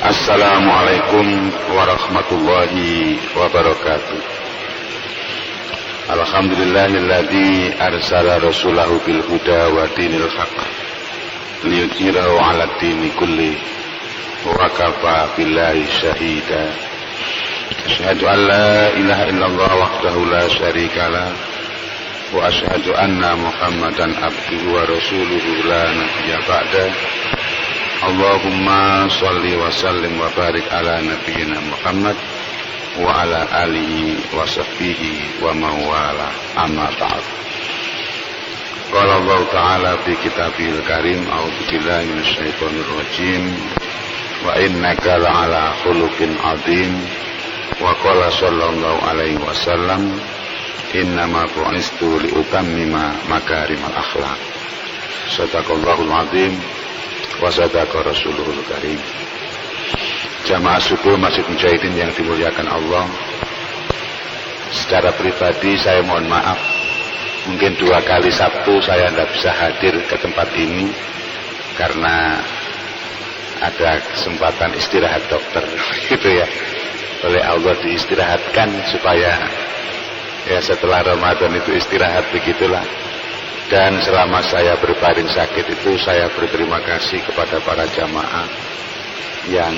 Assalamualaikum warahmatullahi wabarakatuh. Alhamdulillahilladzi arsala rasulahu bil huda wa dinil haqq liyudhhirahu 'ala dini kulli wa kafa billahi syahida. Asyhadu an la ilaha illallah wahdahu la syarika lah wa asyhadu anna Muhammadan abduhu wa rasuluhu la nabiyya ba'da. Allahumma sholli wa sallim wa barik ala nabiyyina Muhammad wa ala alihi wa sahbihi wa mawala, amma ba'd. Qala Allah ta'ala fi kitabihil karim, a'udzu billahi minasyaitonir rajim, wa innaka la'ala khuluqin 'adzim. Wa qala sallallahu alaihi wasallam, innama bu'istu liutammima makarimal akhlaq. Shadaqallahul 'adzim wa sadaqa rasuluhul karim. Jamaah subuh Masjid Mujahidin yang dimuliakan Allah, secara pribadi saya mohon maaf, mungkin 2 kali Sabtu saya tidak bisa hadir ke tempat ini karena ada kesempatan istirahat dokter gitu ya, oleh Allah diistirahatkan supaya ya setelah Ramadan itu istirahat, begitulah. Dan selama saya berbaring sakit itu saya berterima kasih kepada para jamaah yang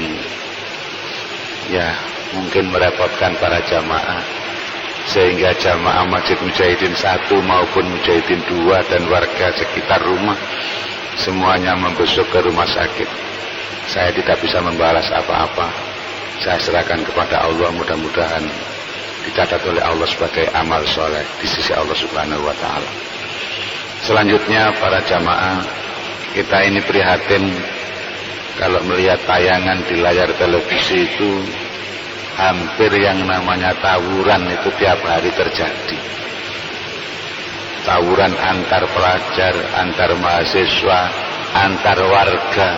ya mungkin merepotkan para jamaah, sehingga jamaah Masjid Mujahidin 1 maupun Mujahidin 2 dan warga sekitar rumah semuanya membesuk ke rumah sakit. Saya tidak bisa membalas apa-apa. Saya serahkan kepada Allah, mudah-mudahan dicatat oleh Allah sebagai amal soleh di sisi Allah Subhanahu wa ta'ala. Selanjutnya para jamaah, kita ini prihatin kalau melihat tayangan di layar televisi itu hampir yang namanya tawuran itu tiap hari terjadi. Tawuran antar pelajar, antar mahasiswa, antar warga.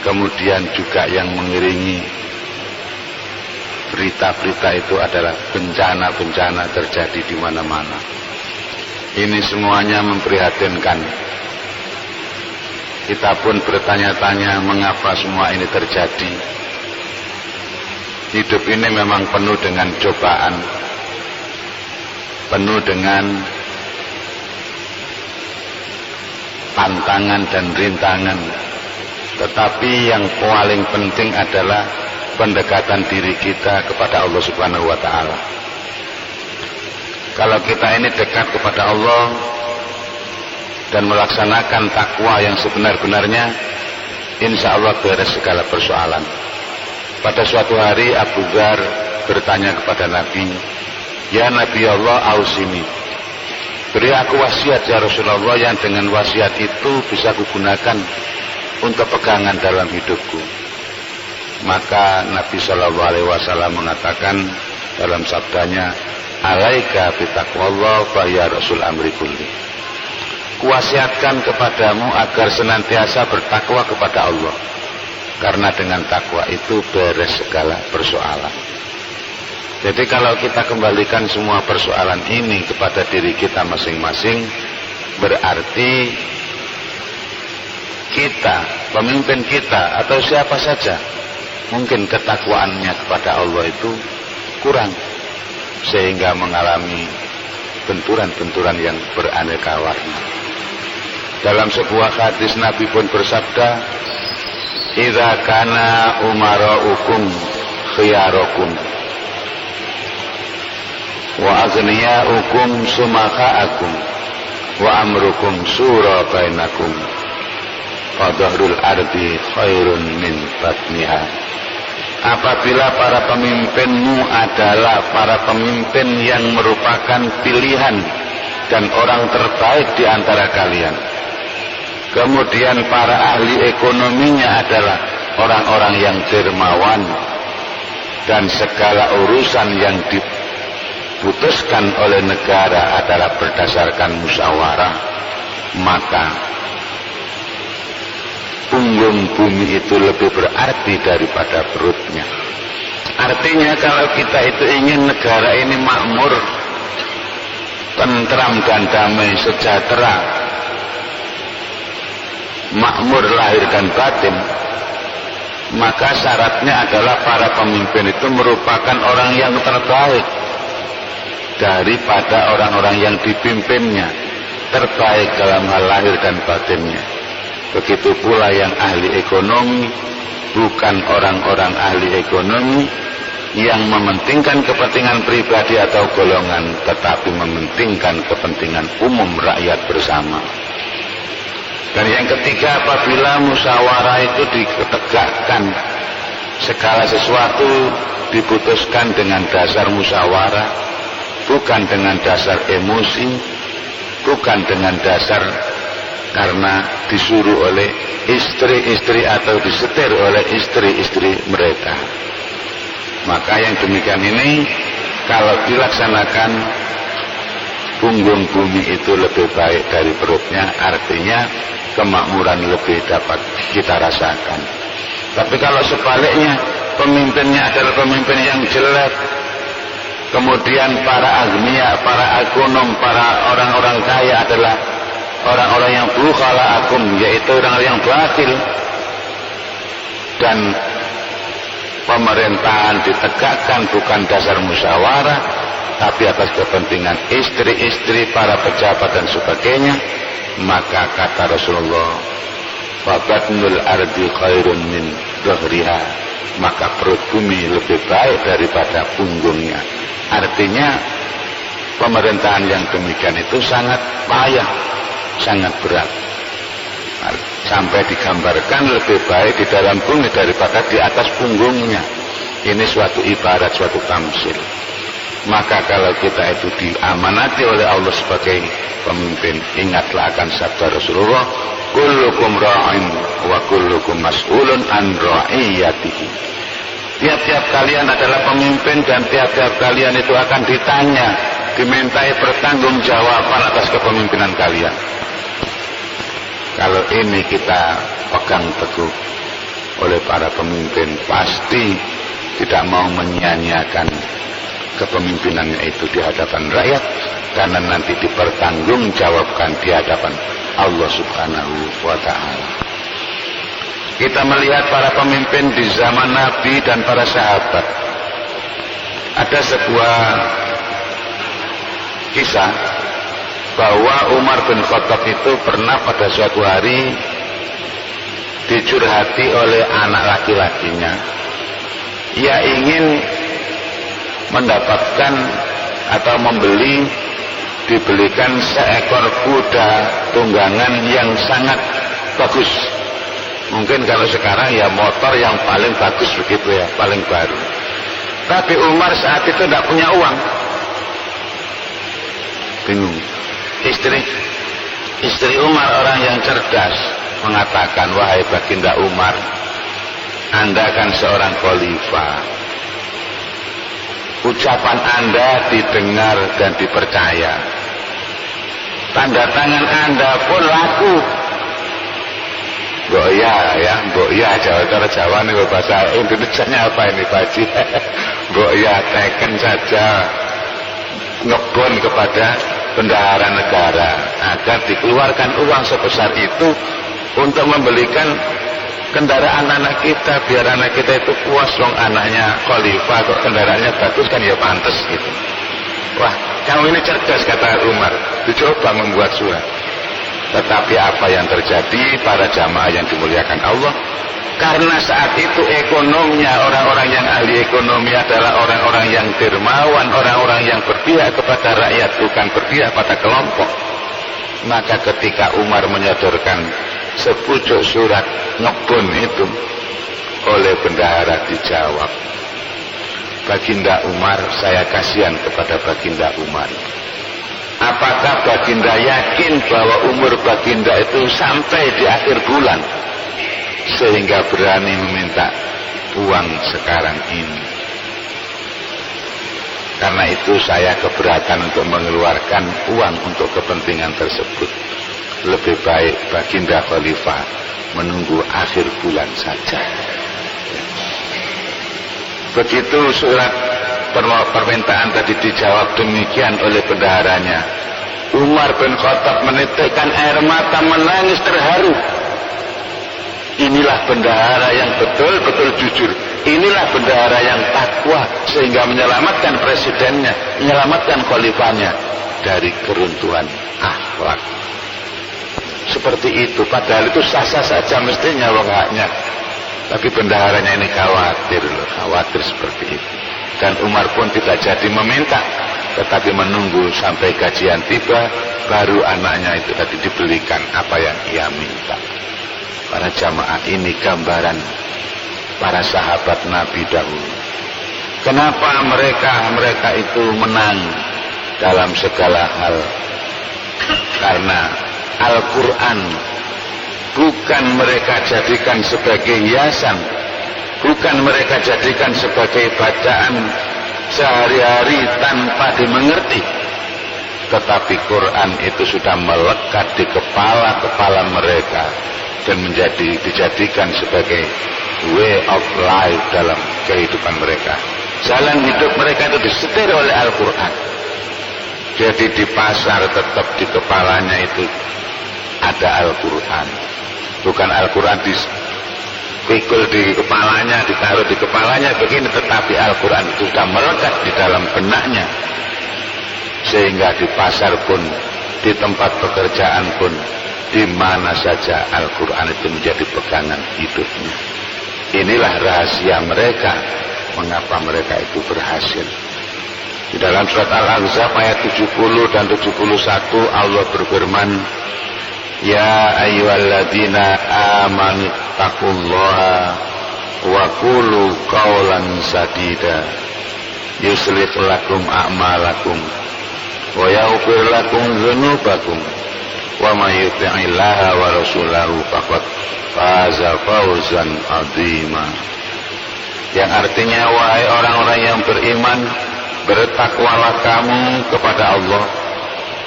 Kemudian juga yang mengiringi berita-berita itu adalah bencana-bencana terjadi di mana-mana. Ini semuanya memprihatinkan. Kita pun bertanya-tanya mengapa semua ini terjadi. Hidup ini memang penuh dengan cobaan, penuh dengan tantangan dan rintangan. Tetapi yang paling penting adalah pendekatan diri kita kepada Allah Subhanahu wa ta'ala. Kalau kita ini dekat kepada Allah dan melaksanakan takwa yang sebenar-benarnya, insya Allah beres segala persoalan. Pada suatu hari Abu Dzar bertanya kepada Nabi, "Ya Nabi Allah, ausini, beri aku wasiat ya Rasulullah yang dengan wasiat itu bisa kugunakan untuk pegangan dalam hidupku." Maka Nabi SAW mengatakan dalam sabdanya, "Alaika bitaqwallah fa ya Rasul amri kulli." Kuwasiatkan kepadamu agar senantiasa bertakwa kepada Allah, karena dengan takwa itu beres segala persoalan. Jadi kalau kita kembalikan semua persoalan ini kepada diri kita masing-masing, berarti kita, pemimpin kita atau siapa saja, mungkin ketakwaannya kepada Allah itu kurang, sehingga mengalami benturan-benturan yang beraneka warna. Dalam sebuah hadis Nabi pun bersabda, "Idza kana umara'ukum khiyarakum wa aghniya'ukum sumaka'akum wa amrukum sura bainakum fa dhahrul ardi khairun min batniha." Apabila para pemimpinmu adalah para pemimpin yang merupakan pilihan dan orang terbaik di antara kalian, kemudian para ahli ekonominya adalah orang-orang yang dermawan, dan segala urusan yang diputuskan oleh negara adalah berdasarkan musyawarah, maka punggung bumi itu lebih berarti daripada perutnya. Artinya kalau kita itu ingin negara ini makmur, tentram dan damai sejahtera, makmur lahir dan batin, maka syaratnya adalah para pemimpin itu merupakan orang yang terbaik daripada orang-orang yang dipimpinnya, terbaik dalam hal lahir dan batinnya. Begitu pula yang ahli ekonomi, bukan orang-orang ahli ekonomi yang mementingkan kepentingan pribadi atau golongan, tetapi mementingkan kepentingan umum rakyat bersama. Dan yang ketiga, apabila musyawarah itu ditegakkan, segala sesuatu diputuskan dengan dasar musyawarah, bukan dengan dasar emosi, bukan dengan dasar karena disuruh oleh istri-istri atau disetir oleh istri-istri mereka. Maka yang demikian ini kalau dilaksanakan, punggung bumi itu lebih baik dari perutnya, artinya kemakmuran lebih dapat kita rasakan. Tapi kalau sebaliknya, pemimpinnya adalah pemimpin yang jelek, kemudian para agniya, para ekonom, para orang-orang kaya adalah orang-orang yang bukhala akum, yaitu orang-orang yang batil, dan pemerintahan ditegakkan bukan dasar musyawarah, tapi atas kepentingan istri-istri, para pejabat dan sebagainya, maka kata Rasulullah, fabatnul ardi khairun min dhahriha, maka perut bumi lebih baik daripada punggungnya. Artinya pemerintahan yang demikian itu sangat payah, sangat berat, sampai digambarkan lebih baik di dalam bumi daripada di atas punggungnya. Ini suatu ibarat, suatu tamsil. Maka kalau kita itu diamanati oleh Allah sebagai pemimpin, ingatlah akan sabda Rasulullah, kullukum ra'in wa kullukum mas'ulun an ra'iyatihi. Tiap-tiap kalian adalah pemimpin dan tiap-tiap kalian itu akan ditanya, dimintai pertanggungjawaban atas kepemimpinan kalian. Kalau ini kita pegang teguh oleh para pemimpin, pasti tidak mau menyia-nyiakan kepemimpinannya itu di hadapan rakyat, karena nanti dipertanggungjawabkan di hadapan Allah Subhanahu wa ta'ala. Kita melihat para pemimpin di zaman Nabi dan para sahabat. Ada sebuah kisah bahwa Umar bin Khattab itu pernah pada suatu hari dicurhati oleh anak laki-lakinya. Ia ingin mendapatkan atau dibelikan seekor kuda tunggangan yang sangat bagus. Mungkin kalau sekarang ya motor yang paling bagus begitu ya, paling baru. Tapi Umar saat itu tidak punya uang. Bingung. Istri Umar orang yang cerdas mengatakan, wahai baginda Umar, Anda kan seorang khalifah, ucapan Anda didengar dan dipercaya, tanda tangan Anda pun laku. Mbok ya Jawa nih, bahasa Indonesianya apa ini Pak Haji? Mbok ya teken saja ngebon kepada bendahara negara agar dikeluarkan uang sebesar itu untuk membelikan kendaraan anak kita, biar anak kita itu puas. Wong anaknya khalifah kok kendaraannya bagus, kan ya pantas gitu. Wah, kamu ini cerdas, kata Umar. Dicoba membuat surat. Tetapi apa yang terjadi para jamaah yang dimuliakan Allah, karena saat itu ekonominya, orang-orang yang ahli ekonomi adalah orang-orang yang dermawan, orang-orang yang berpihak kepada rakyat, bukan berpihak pada kelompok. Maka ketika Umar menyodorkan sepucuk surat ngebon itu, oleh bendahara dijawab, Baginda Umar, saya kasihan kepada Baginda Umar. Apakah Baginda yakin bahwa umur Baginda itu sampai di akhir bulan sehingga berani meminta uang sekarang ini? Karena itu saya keberatan untuk mengeluarkan uang untuk kepentingan tersebut. Lebih baik Baginda Khalifah menunggu akhir bulan saja. Begitu surat permintaan tadi dijawab demikian oleh bendaharanya, Umar bin Khattab menitikkan air mata, menangis terharu. Inilah bendahara yang betul-betul jujur. Inilah bendahara yang takwa, sehingga menyelamatkan presidennya, menyelamatkan khalifahnya dari keruntuhan akhlak. Seperti itu, padahal itu sah-sah saja mestinya wong haknya. Tapi bendaharanya ini khawatir loh, khawatir seperti itu. Dan Umar pun tidak jadi meminta, tetapi menunggu sampai gajian tiba, baru anaknya itu tadi dibelikan apa yang ia minta. Para jamaah, ini gambaran para sahabat Nabi dahulu. Kenapa mereka itu menang dalam segala hal? Karena Al-Quran bukan mereka jadikan sebagai hiasan, bukan mereka jadikan sebagai bacaan sehari-hari tanpa dimengerti, tetapi Quran itu sudah melekat di kepala-kepala mereka dan dijadikan sebagai way of life dalam kehidupan mereka. Jalan hidup mereka itu disetir oleh Al-Quran. Jadi di pasar tetap di kepalanya itu ada Al-Quran. Bukan Al-Quran dipikul di kepalanya, ditaruh di kepalanya begini, tetapi Al-Quran itu sudah melekat di dalam benaknya. Sehingga di pasar pun, di tempat pekerjaan pun, di mana saja Al-Quran itu menjadi pegangan hidupnya. Inilah rahasia mereka, mengapa mereka itu berhasil. Di dalam surat Al-Ahzab ayat 70 dan 71 Allah berfirman, Ya ayyuhalladzina amanu taqullaha wa qulu qawlan sadida yuslih lakum a'malakum wa yaghfir lakum dzunubakum wa may yuti'illaha wa rasulahu faqad faza fawzan 'azima. Yang artinya, wahai orang-orang yang beriman, bertakwalah kamu kepada Allah,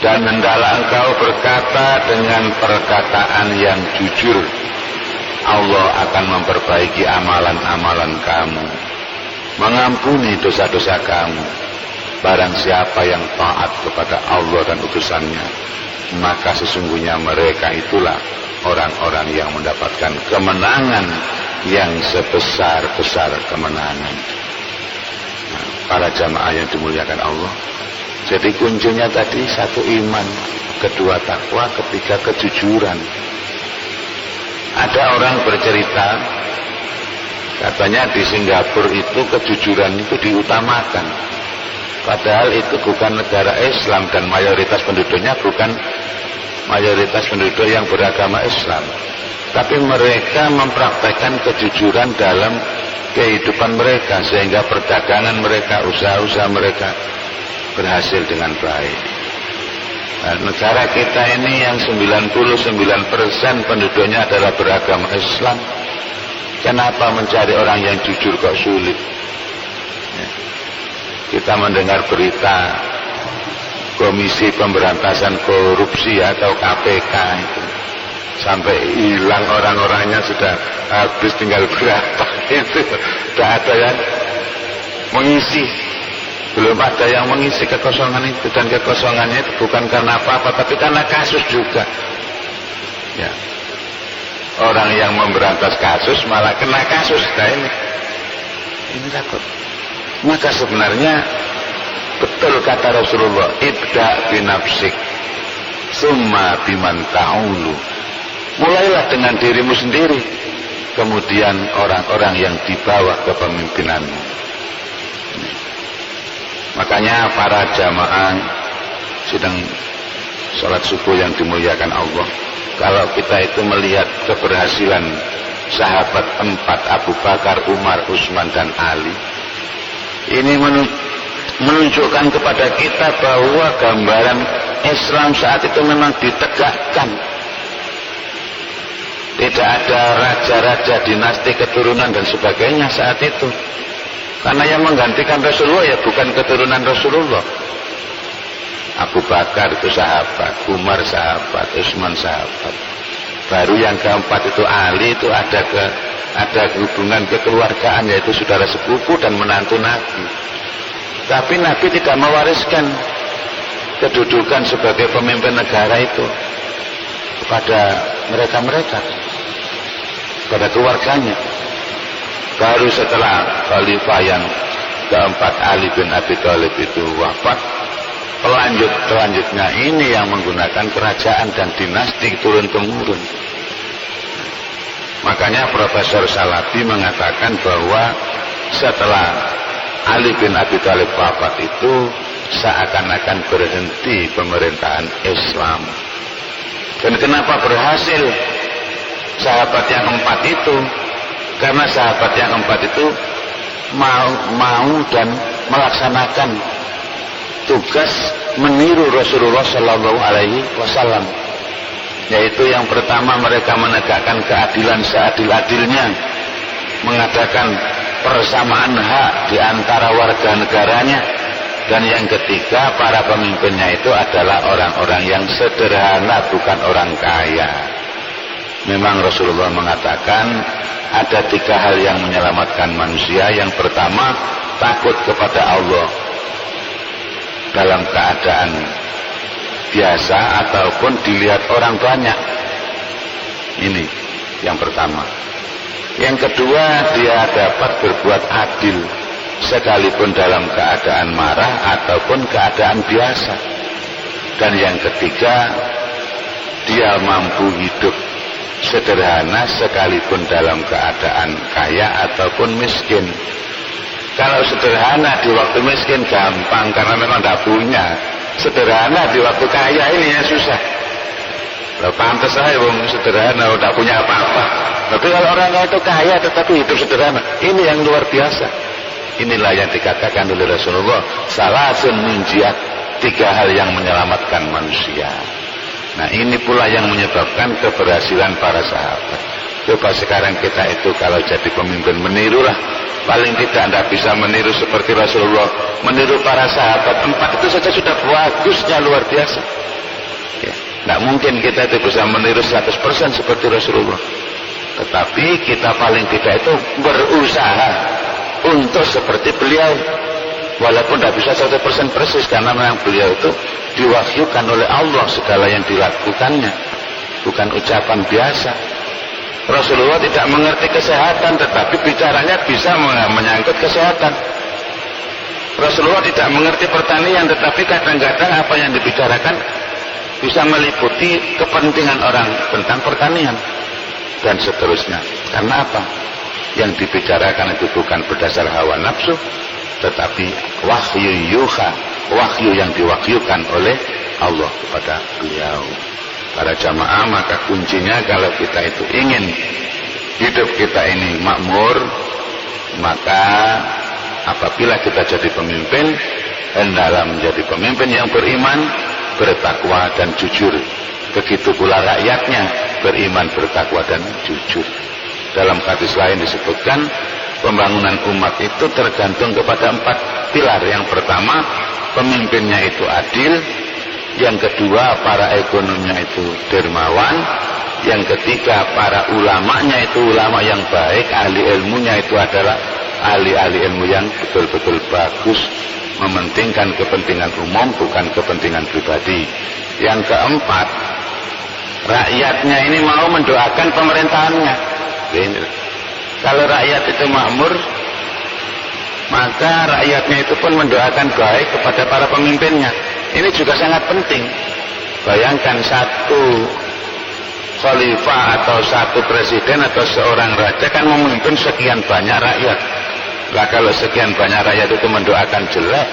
dan hendaklah engkau berkata dengan perkataan yang jujur. Allah akan memperbaiki amalan-amalan kamu, mengampuni dosa-dosa kamu. Barang siapa yang taat kepada Allah dan utusannya, maka sesungguhnya mereka itulah orang-orang yang mendapatkan kemenangan yang sebesar-besar kemenangan. Nah, para jamaah yang dimuliakan Allah, jadi kuncinya tadi satu iman, kedua takwa, ketiga kejujuran. Ada orang bercerita, katanya di Singapura itu kejujuran itu diutamakan. Padahal itu bukan negara Islam dan mayoritas penduduknya bukan mayoritas penduduk yang beragama Islam. Tapi mereka mempraktekkan kejujuran dalam kehidupan mereka, sehingga perdagangan mereka, usaha-usaha mereka berhasil dengan baik. Nah, negara kita ini yang 99% penduduknya adalah beragama Islam. Kenapa mencari orang yang jujur kok sulit? Ya. Kita mendengar berita Komisi Pemberantasan Korupsi atau KPK itu, sampai hilang orang-orangnya, sudah habis tinggal berapa itu, tidak ada yang mengisi. Belum ada yang mengisi kekosongan itu, dan kekosongannya itu bukan karena apa-apa, tapi karena kasus juga. Ya. Orang yang memberantas kasus malah kena kasus. Nah ini takut. Maka sebenarnya betul kata Rasulullah, ibda binafsik summa biman ta'ulu. Mulailah dengan dirimu sendiri, kemudian orang-orang yang di bawah kepemimpinanmu. Makanya para jamaah sedang sholat subuh yang dimuliakan Allah, kalau kita itu melihat keberhasilan sahabat empat, Abu Bakar, Umar, Utsman, dan Ali, ini menunjukkan kepada kita bahwa gambaran Islam saat itu memang ditegakkan. Tidak ada raja-raja, dinasti, keturunan dan sebagainya saat itu. Karena yang menggantikan Rasulullah ya bukan keturunan Rasulullah. Abu Bakar itu sahabat, Umar sahabat, Utsman sahabat. Baru yang keempat itu Ali, itu ada hubungan kekeluargaan, yaitu saudara sepupu dan menantu Nabi. Tapi Nabi tidak mewariskan kedudukan sebagai pemimpin negara itu kepada mereka-mereka. pada keluarganya. Baru setelah khalifah yang keempat Ali bin Abi Thalib itu wafat, selanjutnya ini yang menggunakan kerajaan dan dinasti turun-temurun. Makanya Profesor Salabi mengatakan bahwa setelah Ali bin Abi Thalib wafat itu seakan-akan berhenti pemerintahan Islam. Dan kenapa berhasil sahabat yang empat itu? Karena sahabat yang empat itu mau dan melaksanakan tugas meniru Rasulullah Shallallahu Alaihi Wasallam. Yaitu yang pertama, mereka menegakkan keadilan seadil-adilnya, mengadakan persamaan hak di antara warga negaranya. Dan yang ketiga, para pemimpinnya itu adalah orang-orang yang sederhana, bukan orang kaya. Memang Rasulullah mengatakan ada 3 hal yang menyelamatkan manusia. Yang pertama, takut kepada Allah dalam keadaan biasa ataupun dilihat orang banyak. Ini yang pertama. Yang kedua, dia dapat berbuat adil sekalipun dalam keadaan marah ataupun keadaan biasa. Dan yang ketiga, dia mampu hidup sederhana sekalipun dalam keadaan kaya ataupun miskin. Kalau sederhana di waktu miskin gampang karena memang tidak punya. Sederhana di waktu kaya ini yang susah. Loh, pantas saya sederhana, tidak punya apa-apa. Tapi kalau orang itu kaya tetapi hidup sederhana, ini yang luar biasa. Inilah yang dikatakan oleh Rasulullah, salasun munjiat, 3 hal yang menyelamatkan manusia. Nah, ini pula yang menyebabkan keberhasilan para sahabat. Coba sekarang kita itu kalau jadi pemimpin, menirulah. Paling tidak bisa meniru seperti Rasulullah, meniru para sahabat 4 itu saja sudah bagusnya luar biasa. Ya, tidak mungkin kita itu bisa meniru 100% seperti Rasulullah. Tetapi kita paling tidak itu berusaha untuk seperti beliau. Walaupun tidak bisa 100% persis, karena memang beliau itu diwahyukan oleh Allah segala yang dilakukannya, bukan ucapan biasa. Rasulullah tidak mengerti kesehatan, tetapi bicaranya bisa menyangkut kesehatan. Rasulullah tidak mengerti pertanian, tetapi kadang-kadang apa yang dibicarakan bisa meliputi kepentingan orang tentang pertanian dan seterusnya. Karena apa? Yang dibicarakan itu bukan berdasar hawa nafsu, tetapi wahyu yuha, wahyu yang diwahyukan oleh Allah kepada beliau. Para jamaah, maka kuncinya kalau kita itu ingin hidup kita ini makmur, maka apabila kita jadi pemimpin, hendaklah menjadi pemimpin yang beriman, bertakwa dan jujur. Begitu pula rakyatnya beriman, bertakwa dan jujur. Dalam hadis lain disebutkan pembangunan umat itu tergantung kepada 4 pilar. Yang pertama, pemimpinnya itu adil. Yang kedua, para ekonominya itu dermawan. Yang ketiga, para ulamanya itu ulama yang baik, ahli ilmunya itu adalah ahli-ahli ilmu yang betul-betul bagus, mementingkan kepentingan umum bukan kepentingan pribadi. Yang keempat, rakyatnya ini mau mendoakan pemerintahannya. Ini. Kalau rakyat itu makmur, maka rakyatnya itu pun mendoakan baik kepada para pemimpinnya. Ini juga sangat penting. Bayangkan satu khalifah atau satu presiden atau seorang raja kan memimpin sekian banyak rakyat. Lah kalau sekian banyak rakyat itu mendoakan jelek,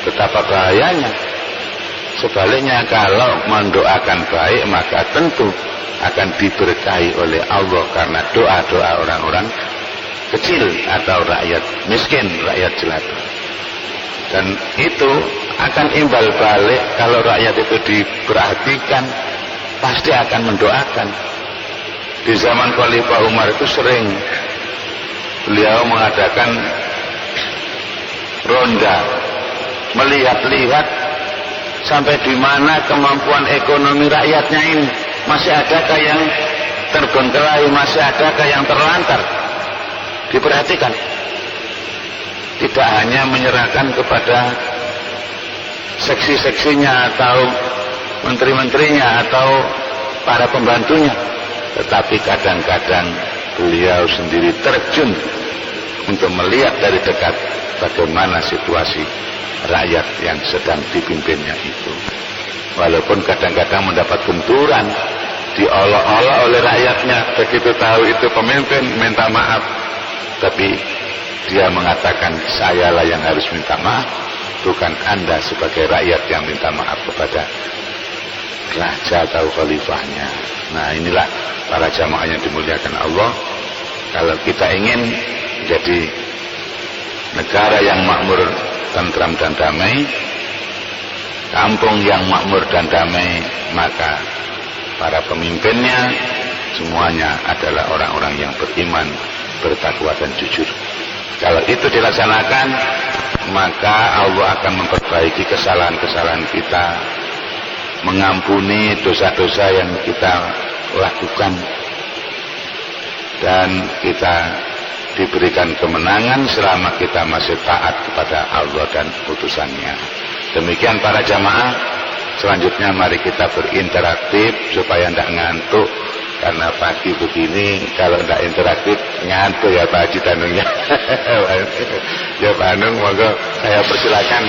betapa bahayanya. Sebaliknya kalau mendoakan baik, maka tentu akan diberkahi oleh Allah karena doa-doa orang-orang kecil atau rakyat miskin, rakyat jelata. Dan itu akan imbal balik kalau rakyat itu diperhatikan, pasti akan mendoakan. Di zaman Khalifah Umar itu sering beliau mengadakan ronda, melihat-lihat sampai di mana kemampuan ekonomi rakyatnya ini. Masih adakah yang terbengkelai, masih adakah yang terlantar. Diperhatikan. Tidak hanya menyerahkan kepada seksi-seksinya atau menteri-menterinya atau para pembantunya, tetapi kadang-kadang beliau sendiri terjun untuk melihat dari dekat bagaimana situasi rakyat yang sedang dipimpinnya itu. Walaupun kadang-kadang mendapat benturan, diolok-olok oleh rakyatnya, begitu tahu itu pemimpin minta maaf, tapi dia mengatakan sayalah yang harus minta maaf, bukan Anda sebagai rakyat yang minta maaf kepada raja atau khalifahnya. Nah, inilah para jamaah yang dimuliakan Allah. Kalau kita ingin jadi negara yang makmur, tentram dan damai, kampung yang makmur dan damai, maka para pemimpinnya semuanya adalah orang-orang yang beriman, bertakwa dan jujur. Kalau itu dilaksanakan, maka Allah akan memperbaiki kesalahan-kesalahan kita, mengampuni dosa-dosa yang kita lakukan, dan kita diberikan kemenangan selama kita masih taat kepada Allah dan putusannya. Demikian para jamaah. Selanjutnya mari kita berinteraktif supaya tidak ngantuk, karena pagi begini kalau tidak interaktif ngantuk ya Pak Haji Tanungnya. Ya Pak Anung, monggo saya persilakan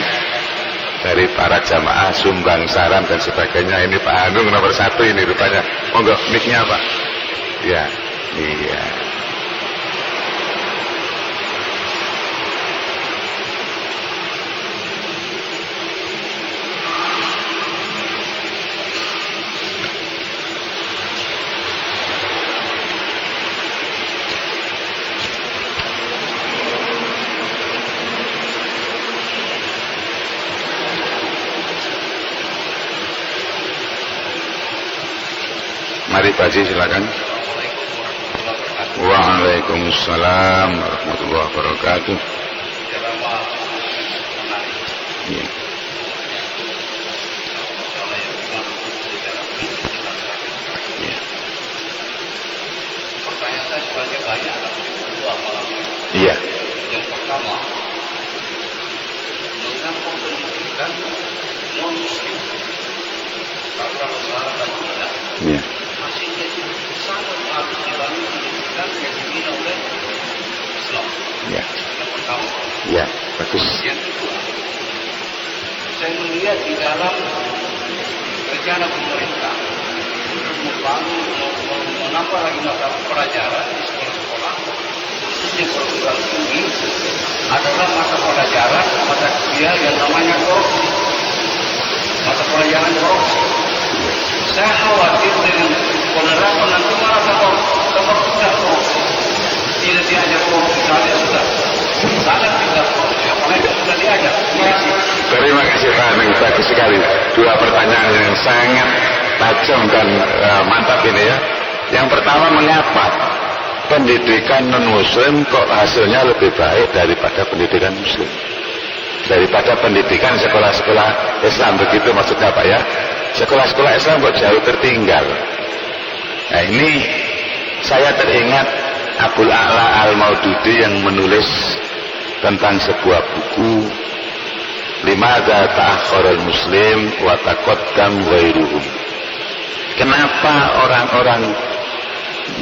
dari para jamaah sumbang saran dan sebagainya. Ini Pak Anung nomor 1 ini rupanya. Monggo mic-nya Pak. Ya, iya. Mari Pak Haji silakan. Waalaikumsalam warahmatullahi wabarakatuh. Ya. Ya. Pertanyaan saya sebenarnya banyak, tapi dua malam. Iya. Yang pertama, mengapa pendidikan non muslim, karena masyarakat kita Iya. masih jadi sangat bagus dibanding pendidikan yang dimiliki oleh Islam. Ya. Yang pertama. Ya, bagus. Yang kedua, saya melihat di dalam rencana pemerintah untuk membangun, menambah lagi mata pelajaran di sekolah-sekolah, khususnya perguruan tinggi, adalah mata pelajaran, mata kuliah yang namanya korupsi. Mata pelajaran korupsi. Saya khawatir dengan penerapan nanti malah seperti tidak korupsi. Tidak diajar korupsi saja sudah. Sangat tidak korupsi, apalagi sudah diajar. Terima kasih. Terima kasih Pak Anung, bagus sekali. Dua pertanyaan yang sangat tajam dan mantap ini ya. Yang pertama, mengapa pendidikan non-muslim kok hasilnya lebih baik daripada pendidikan muslim? Daripada pendidikan sekolah-sekolah Islam, begitu maksudnya Pak ya? Sekolah-sekolah Islam kok jauh tertinggal. Nah ini saya teringat Abul A'la Al-Maududi yang menulis tentang sebuah buku Limadza ta'akhkharul muslim wa taqaddam ghairuhum. Kenapa orang-orang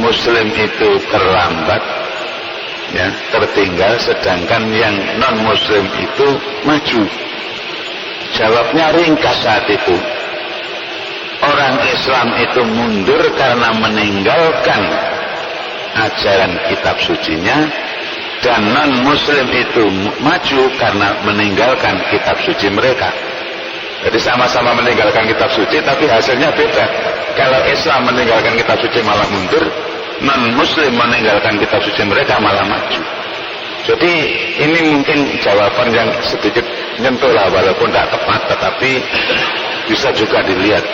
muslim itu terlambat, ya, tertinggal, sedangkan yang non muslim itu maju? Jawabnya ringkas saat itu. Orang Islam itu mundur karena meninggalkan ajaran kitab sucinya, dan non muslim itu maju karena meninggalkan kitab suci mereka. Jadi sama-sama meninggalkan kitab suci tapi hasilnya beda. Kalau Islam meninggalkan kitab suci malah mundur, non muslim meninggalkan kitab suci mereka malah maju. Jadi ini mungkin jawaban yang sedikit nyentuh lah, walaupun tidak tepat, tetapi bisa juga dilihat.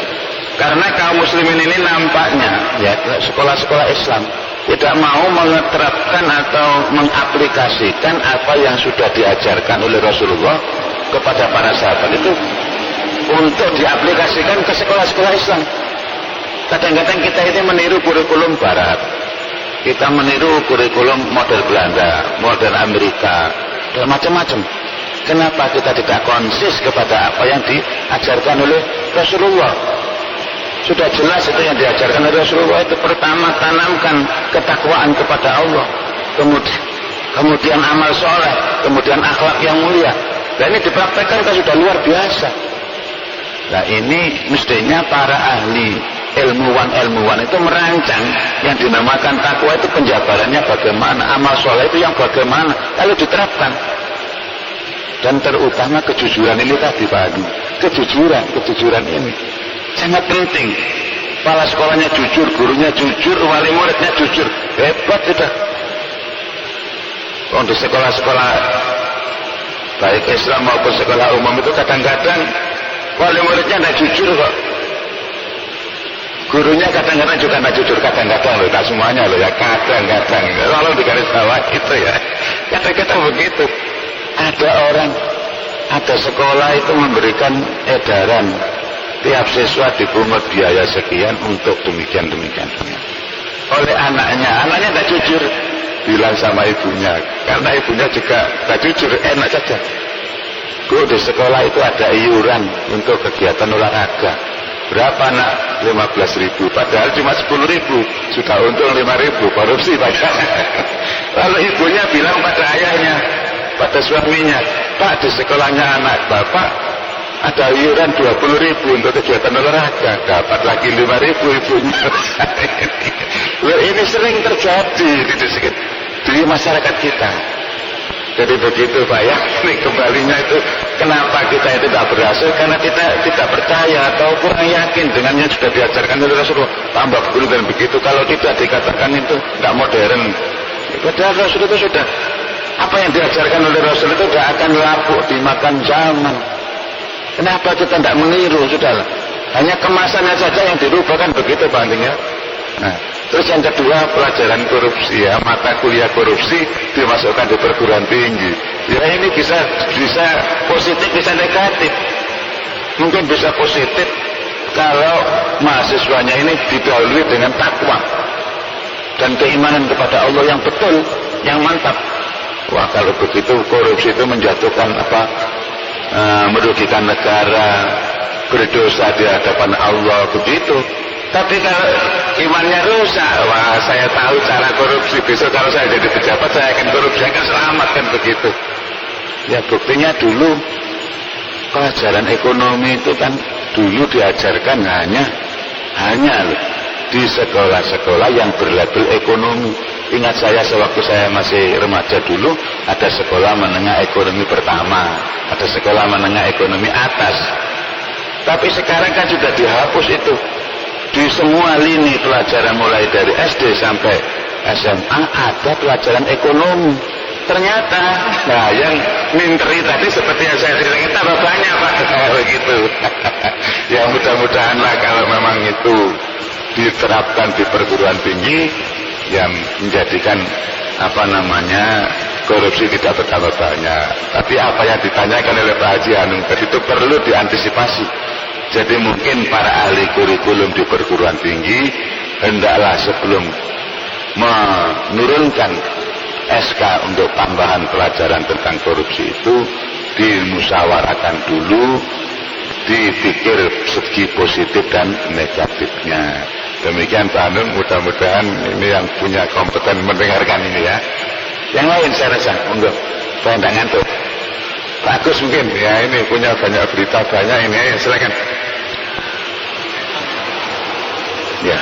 Karena kaum muslimin ini nampaknya ya, sekolah-sekolah Islam tidak mau menerapkan atau mengaplikasikan apa yang sudah diajarkan oleh Rasulullah kepada para sahabat itu untuk diaplikasikan ke sekolah-sekolah Islam. Kadang-kadang kita ini meniru kurikulum Barat, kita meniru kurikulum model Belanda, model Amerika, dan macam-macam. Kenapa kita tidak konsis kepada apa yang diajarkan oleh Rasulullah? Sudah jelas itu yang diajarkan oleh Rasulullah itu. Pertama, tanamkan ketakwaan kepada Allah, kemudian amal soleh, kemudian akhlak yang mulia. Dan ini dipraktekkan kan sudah luar biasa. Nah ini mestinya para ahli ilmuwan itu merancang yang dinamakan takwa itu penjabarannya bagaimana, amal soleh itu yang bagaimana, lalu diterapkan. Dan terutama kejujuran ini tadi Pak Adi, kejujuran ini sangat penting. Kepala sekolahnya jujur, gurunya jujur, wali muridnya jujur, hebat sudah. Untuk sekolah-sekolah baik Islam maupun sekolah umum itu kadang-kadang wali muridnya tidak jujur kok. Gurunya kadang-kadang juga tidak jujur, kadang-kadang loh, tak semuanya loh ya, kadang-kadang. Kalau di garis bawah itu ya, kadang-kadang begitu. Ada sekolah itu memberikan edaran tiap siswa dipungut biaya sekian untuk demikian. Oleh anaknya tidak jujur, bilang sama ibunya, karena ibunya juga tidak jujur, enak saja. Guru di sekolah itu ada iuran untuk kegiatan olahraga. Berapa nak? 15.000, padahal cuma 10.000, sudah untung 5.000, korupsi Pak. Lalu ibunya bilang pada ayahnya, pada suaminya, Pak, di sekolahnya anak Bapak ada iuran 20.000 untuk kegiatan olahraga, dapat lagi 5.000 ibunya. Loh, ini sering terjadi di masyarakat kita. Jadi begitu Pak ya, ini kembalinya itu kenapa kita itu tidak berhasil, karena kita tidak percaya atau kurang yakin dengan yang sudah diajarkan oleh Rasulullah. Tambah begini dan begitu, kalau tidak dikatakan itu tidak modern. Padahal Rasul itu sudah, apa yang diajarkan oleh Rasul itu tidak akan lapuk dimakan zaman. Kenapa kita tidak meniru? Sudahlah, hanya kemasannya saja yang dirubah, kan begitu Pak Anting ya. Nah, terus yang kedua, pelajaran korupsi ya, mata kuliah korupsi dimasukkan di perguruan tinggi. Ya ini bisa positif, bisa negatif. Mungkin bisa positif kalau mahasiswanya ini didahului dengan takwa dan keimanan kepada Allah yang betul, yang mantap. Wah, kalau begitu korupsi itu menjatuhkan merugikan negara, berdosa di hadapan Allah, begitu. Tapi kalau imannya rusak, wah saya tahu cara korupsi, besok kalau saya jadi pejabat saya akan korupsi, akan selamat, kan begitu. Ya buktinya dulu pelajaran ekonomi itu kan dulu diajarkan hanya di sekolah-sekolah yang berlabel ekonomi. Ingat saya sewaktu saya masih remaja dulu, ada sekolah menengah ekonomi pertama, ada sekolah menengah ekonomi atas. Tapi sekarang kan sudah dihapus itu. Di semua lini pelajaran mulai dari SD sampai SMA ada pelajaran ekonomi. Ternyata, nah yang minteri tadi seperti yang saya ceritakan tambah banyak Pak, begitu. Ya mudah-mudahanlah kalau memang itu diterapkan di perguruan tinggi, yang menjadikan korupsi tidak bertambah banyak. Tapi apa yang ditanyakan oleh Pak Haji Hanung tadi itu perlu diantisipasi. Jadi mungkin para ahli kurikulum di perguruan tinggi hendaklah sebelum menurunkan SK untuk tambahan pelajaran tentang korupsi itu dimusyawarahkan dulu, dipikir segi positif dan negatifnya. Demikian Pak Hanung, mudah-mudahan ini yang punya kompeten mendengarkan ini ya. Yang lain saya rasa, untuk saya tidak ngantuk. Bagus mungkin ya, ini punya banyak berita banyak ini ya, silakan. Ya.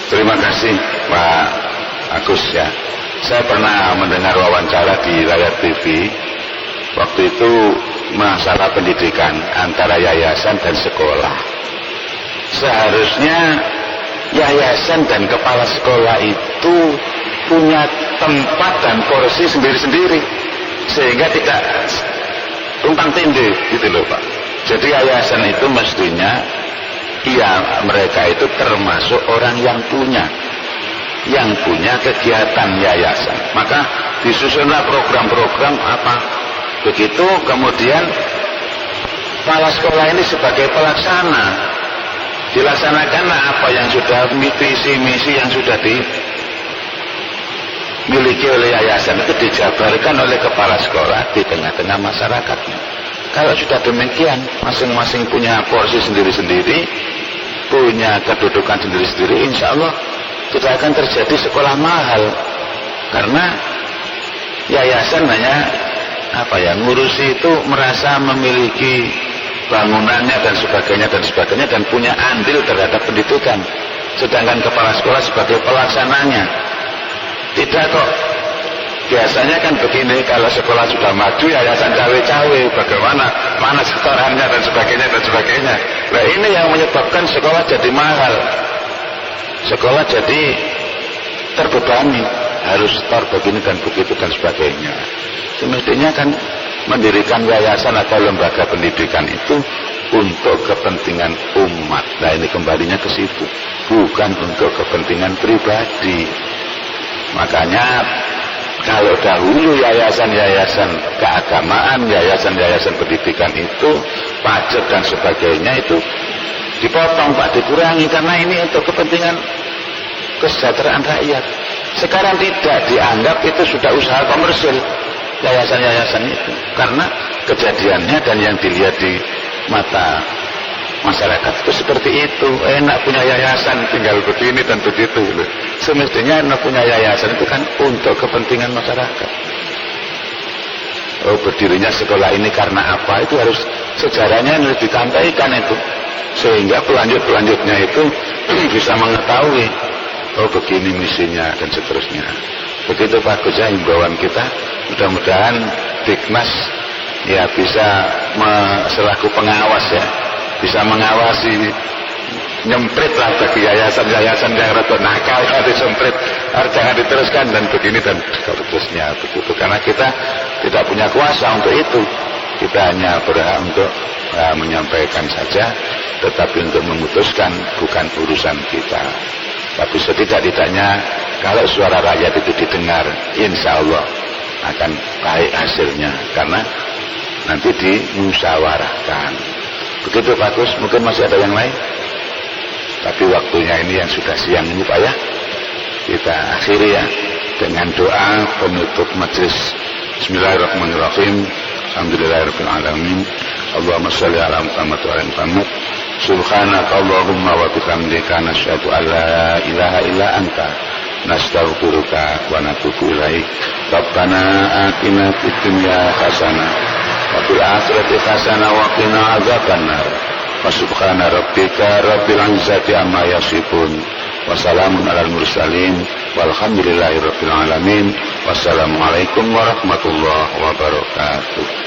Terima kasih Pak Agus ya. Saya pernah mendengar wawancara di layar TV. Waktu itu masalah pendidikan antara yayasan dan sekolah. Seharusnya yayasan dan kepala sekolah itu punya tempat dan porsi sendiri-sendiri, sehingga tidak tumpang tindih gitu loh Pak. Jadi yayasan itu mestinya ya mereka itu termasuk orang yang punya kegiatan yayasan, maka disusunlah program-program apa begitu, kemudian kepala sekolah ini sebagai pelaksana dilaksanakanlah apa yang sudah visi misi yang sudah dimiliki oleh yayasan itu dijabarkan oleh kepala sekolah di tengah-tengah masyarakatnya. Kalau sudah demikian, masing-masing punya porsi sendiri-sendiri, punya kedudukan sendiri-sendiri, insya Allah tidak akan terjadi sekolah mahal, karena yayasan hanya ngurusi itu merasa memiliki bangunannya dan sebagainya dan punya andil terhadap pendidikan, sedangkan kepala sekolah sebagai pelaksananya tidak kok. Biasanya kan begini, kalau sekolah sudah maju yayasan cawe-cawe, bagaimana mana setorannya dan sebagainya. Nah ini yang menyebabkan sekolah jadi mahal, sekolah jadi terbebani, harus setor begini dan begitu dan sebagainya. Semestinya kan mendirikan yayasan atau lembaga pendidikan itu untuk kepentingan umat. Nah ini kembalinya ke situ, bukan untuk kepentingan pribadi. Makanya kalau dahulu yayasan-yayasan keagamaan, yayasan-yayasan pendidikan itu pajak dan sebagainya itu dipotong Pak, dikurangi, karena ini untuk kepentingan kesejahteraan rakyat. Sekarang tidak, dianggap itu sudah usaha komersil yayasan-yayasan itu, karena kejadiannya dan yang dilihat di mata masyarakat itu seperti itu. Enak punya yayasan, tinggal begini dan begitu. Semestinya enak punya yayasan itu kan untuk kepentingan masyarakat. Oh, berdirinya sekolah ini karena apa, itu harus sejarahnya harus ditampaikan itu, sehingga pelanjutnya itu bisa mengetahui oh begini misinya dan seterusnya. Begitu bagusnya himbauan kita. Mudah-mudahan Diknas ya bisa selaku pengawas ya, bisa mengawasi, nyemprit lah bagi yayasan-yayasan yang rada nakal, disemprit, jangan diteruskan dan begini dan seterusnya begitu. Karena kita tidak punya kuasa untuk itu, kita hanya berhak untuk menyampaikan saja, tetapi untuk memutuskan bukan urusan kita. Tapi setidak-tidaknya kalau suara rakyat itu didengar, insya Allah akan baik hasilnya, karena nanti dimusyawarahkan. Begitu bagus. Mungkin masih ada yang lain, tapi waktunya ini yang sudah siang ini Pak ya, kita akhiri ya dengan doa penutup majelis. Bismillahirrahmanirrahim. Alhamdulillahirabbil alamin. Allahumma shalli ala Muhammad wa ala Muhammad. Subhanaka Allahumma wa bihamdika nasyhadu an la ilaha illa anta nastaghfiruka wa natubu ilaik. Rabbana atina fid dunya hasanah wa fil akhirati hasanah wa qina adzabannar. Wa subhana rabbika rabbil izzati amma yasifun wa salamun alal mursalin walhamdulillahi rabbil alamin. Wassalamualaikum warahmatullahi wabarakatuh.